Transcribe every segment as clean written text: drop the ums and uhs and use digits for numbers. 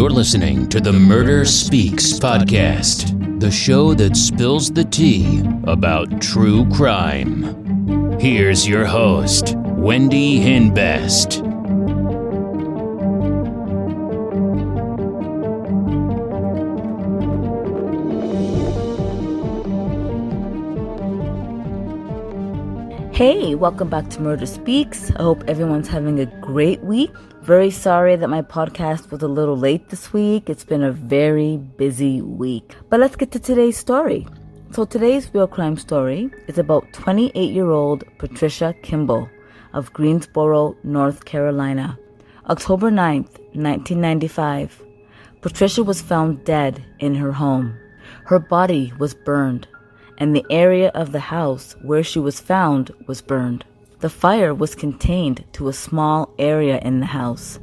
You're listening to the Murder Speaks podcast, the show that spills the tea about true crime. Here's your host, Wendy Hinbest. Hey, welcome back to Murder Speaks. I hope everyone's having a great week. Very sorry that my podcast was a little late this week. It's been a very busy week. But let's get to today's story. So today's real crime story is about 28-year-old Patricia Kimble of Greensboro, North Carolina. October 9th, 1995. Patricia was found dead in her home. Her body was burned, and the area of the house where she was found was burned. The fire was contained to a small area in the house.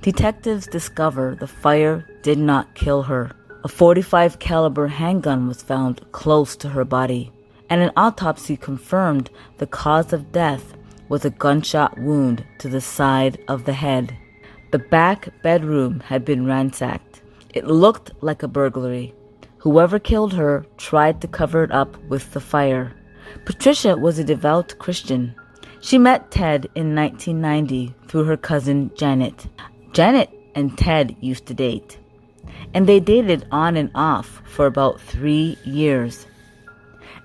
Detectives discover the fire did not kill her. A .45 caliber handgun was found close to her body, and an autopsy confirmed the cause of death was a gunshot wound to the side of the head. The back bedroom had been ransacked. It looked like a burglary. Whoever killed her tried to cover it up with the fire. Patricia was a devout Christian. She met Ted in 1990 through her cousin Janet. Janet and Ted used to date, and they dated on and off for about 3 years.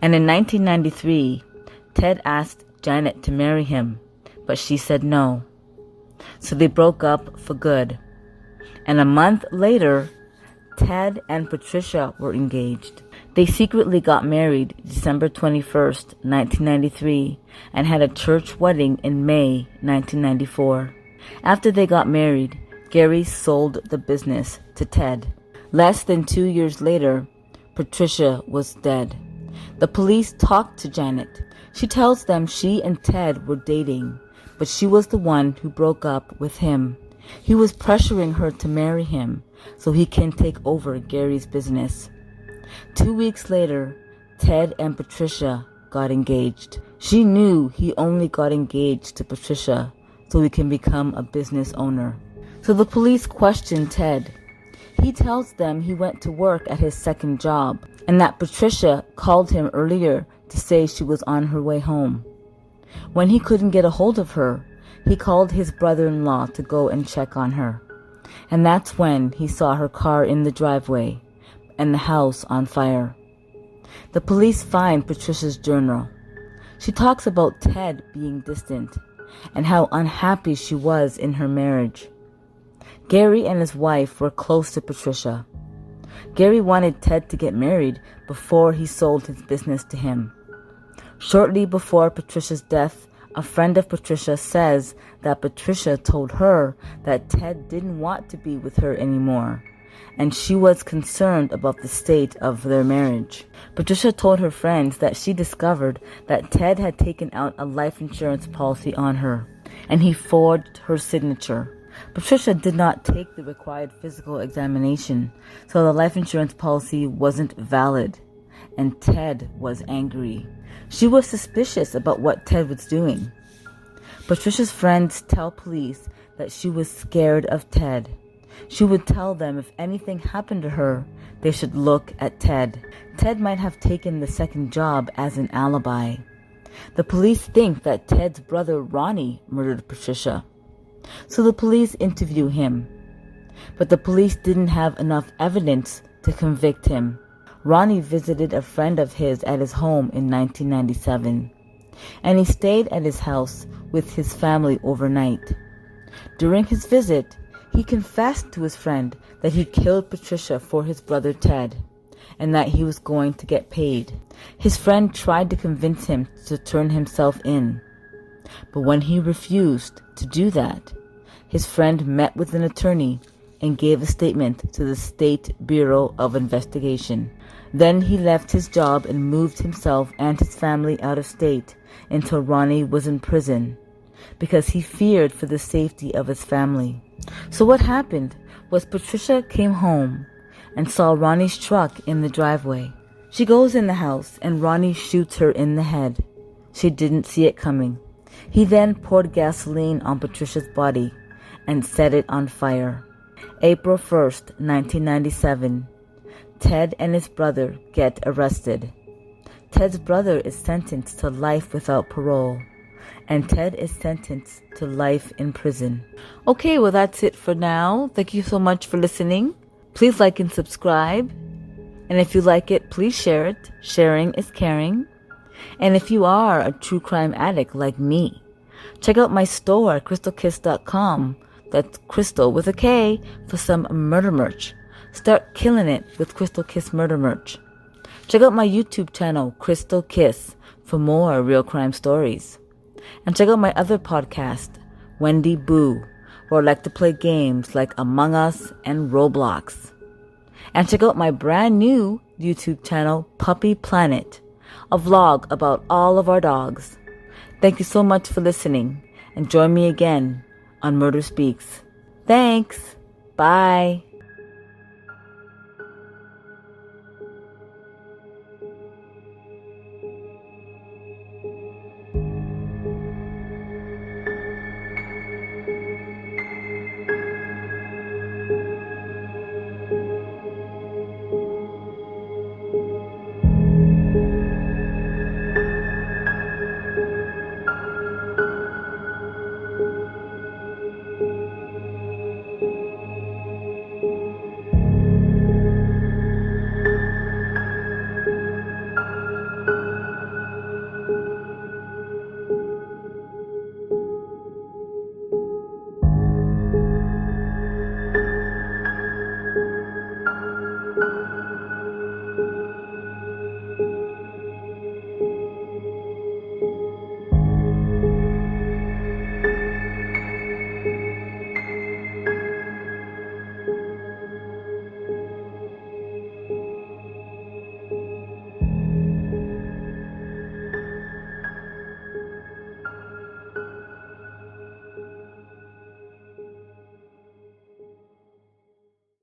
And in 1993, Ted asked Janet to marry him, but she said no. So they broke up for good. And a month later, Ted and Patricia were engaged. They secretly got married December 21st, 1993, and had a church wedding in May 1994. After they got married, Gary sold the business to Ted. Less than 2 years later, Patricia was dead. The police talked to Janet. She tells them she and Ted were dating, but she was the one who broke up with him. He was pressuring her to marry him so he can take over Gary's business. 2 weeks later, Ted and Patricia got engaged. She knew he only got engaged to Patricia so he can become a business owner. So the police questioned Ted. He tells them he went to work at his second job and that Patricia called him earlier to say she was on her way home. When he couldn't get a hold of her, he called his brother-in-law to go and check on her. And that's when he saw her car in the driveway and the house on fire. The police find Patricia's journal. She talks about Ted being distant and how unhappy she was in her marriage. Gary and his wife were close to Patricia. Gary wanted Ted to get married before he sold his business to him. Shortly before Patricia's death, a friend of Patricia says that Patricia told her that Ted didn't want to be with her anymore, and she was concerned about the state of their marriage. Patricia told her friends that she discovered that Ted had taken out a life insurance policy on her, and he forged her signature. Patricia did not take the required physical examination, so the life insurance policy wasn't valid, and Ted was angry. She was suspicious about what Ted was doing. Patricia's friends tell police that she was scared of Ted. She would tell them if anything happened to her, they should look at Ted. Ted might have taken the second job as an alibi. The police think that Ted's brother Ronnie murdered Patricia. So the police interview him. But the police didn't have enough evidence to convict him. Ronnie visited a friend of his at his home in 1997, and he stayed at his house with his family overnight. During his visit, he confessed to his friend that he killed Patricia for his brother Ted, and that he was going to get paid. His friend tried to convince him to turn himself in, but when he refused to do that, his friend met with an attorney and gave a statement to the State Bureau of Investigation. Then he left his job and moved himself and his family out of state until Ronnie was in prison, because he feared for the safety of his family. So what happened was Patricia came home and saw Ronnie's truck in the driveway. She goes in the house and Ronnie shoots her in the head. She didn't see it coming. He then poured gasoline on Patricia's body and set it on fire. April 1st, 1997. Ted and his brother get arrested. Ted's brother is sentenced to life without parole, and Ted is sentenced to life in prison. Okay, well that's it for now. Thank you so much for listening. Please like and subscribe. And if you like it, please share it. Sharing is caring. And if you are a true crime addict like me, check out my store at crystalkiss.com. That's Crystal with a K for some murder merch. Start killing it with Crystal Kiss murder merch. Check out my YouTube channel, Crystal Kiss, for more real crime stories. And check out my other podcast, Wendy Boo, where I like to play games like Among Us and Roblox. And check out my brand new YouTube channel, Puppy Planet, a vlog about all of our dogs. Thank you so much for listening, and join me again on Murder Speaks. Thanks. Bye.